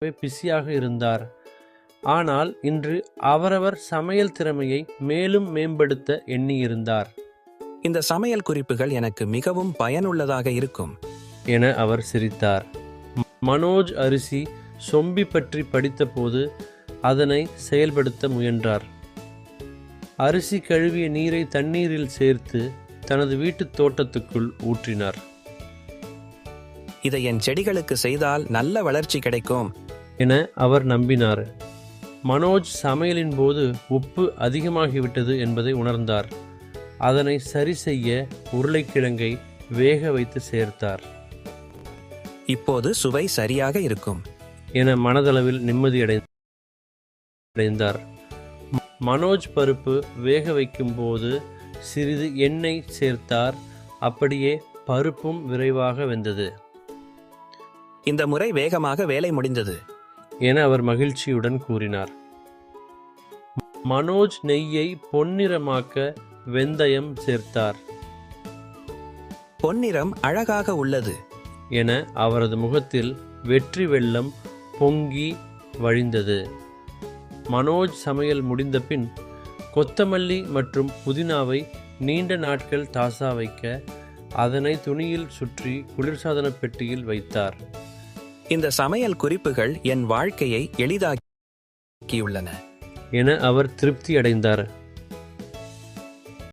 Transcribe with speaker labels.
Speaker 1: பிஸியாக இருந்தார். ஆனால் இன்று அவரவர் சமையல் திறமையை மேலும் மேம்படுத்த எண்ணியிருந்தார்
Speaker 2: இந்த சமையல் குறிப்புகள் எனக்கு மிகவும் பயனுள்ளதாக இருக்கும்
Speaker 1: என அவர் சிரித்தார். மனோஜ் அரிசி சொம்பி பற்றி படித்தபோது அதனை செயல்படுத்த முயன்றார். அரிசி கழுவிய நீரை தண்ணீரில் சேர்த்து தனது வீட்டுத் தோட்டத்துக்குள் ஊற்றினார்.
Speaker 2: இதை என் செடிகளுக்கு செய்தால் நல்ல வளர்ச்சி கிடைக்கும்
Speaker 1: என அவர் நம்பினார். மனோஜ் சமையலின் போது உப்பு அதிகமாகிவிட்டது என்பதை உணர்ந்தார். அதனை சரி செய்ய உருளைக்கிழங்கை வேக வைத்து சேர்த்தார்.
Speaker 2: இப்போது சுவை சரியாக இருக்கும்
Speaker 1: என மனதளவில் நிம்மதியடைந்தார். மனோஜ் பருப்பு வேக வைக்கும் போது சிறிது எண்ணெய் சேர்த்தார். அப்படியே பருப்பும் விரைவாக வெந்தது.
Speaker 2: இந்த முறை வேகமாக வேலை முடிந்தது
Speaker 1: என அவர் மகிழ்ச்சியுடன் கூறினார். மனோஜ் நெய்யை பொன்னிறமாக்க வெந்தயம் சேர்த்தார்.
Speaker 2: பொன்னிறம் அழகாக உள்ளது
Speaker 1: என அவரது முகத்தில் வெற்றி வெள்ளம் பொங்கி வழிந்தது. மனோஜ் சமையல் முடிந்த பின் கொத்தமல்லி மற்றும் புதினாவை நீண்ட நாட்கள் தாசா வைக்க அதனை துணியில் சுற்றி குளிர்சாதன பெட்டியில் வைத்தார்.
Speaker 2: இந்த சமையல் குறிப்புகள் என் வாழ்க்கையை எளிதாக்கியுள்ளன
Speaker 1: என அவர் திருப்தி அடைந்தார்.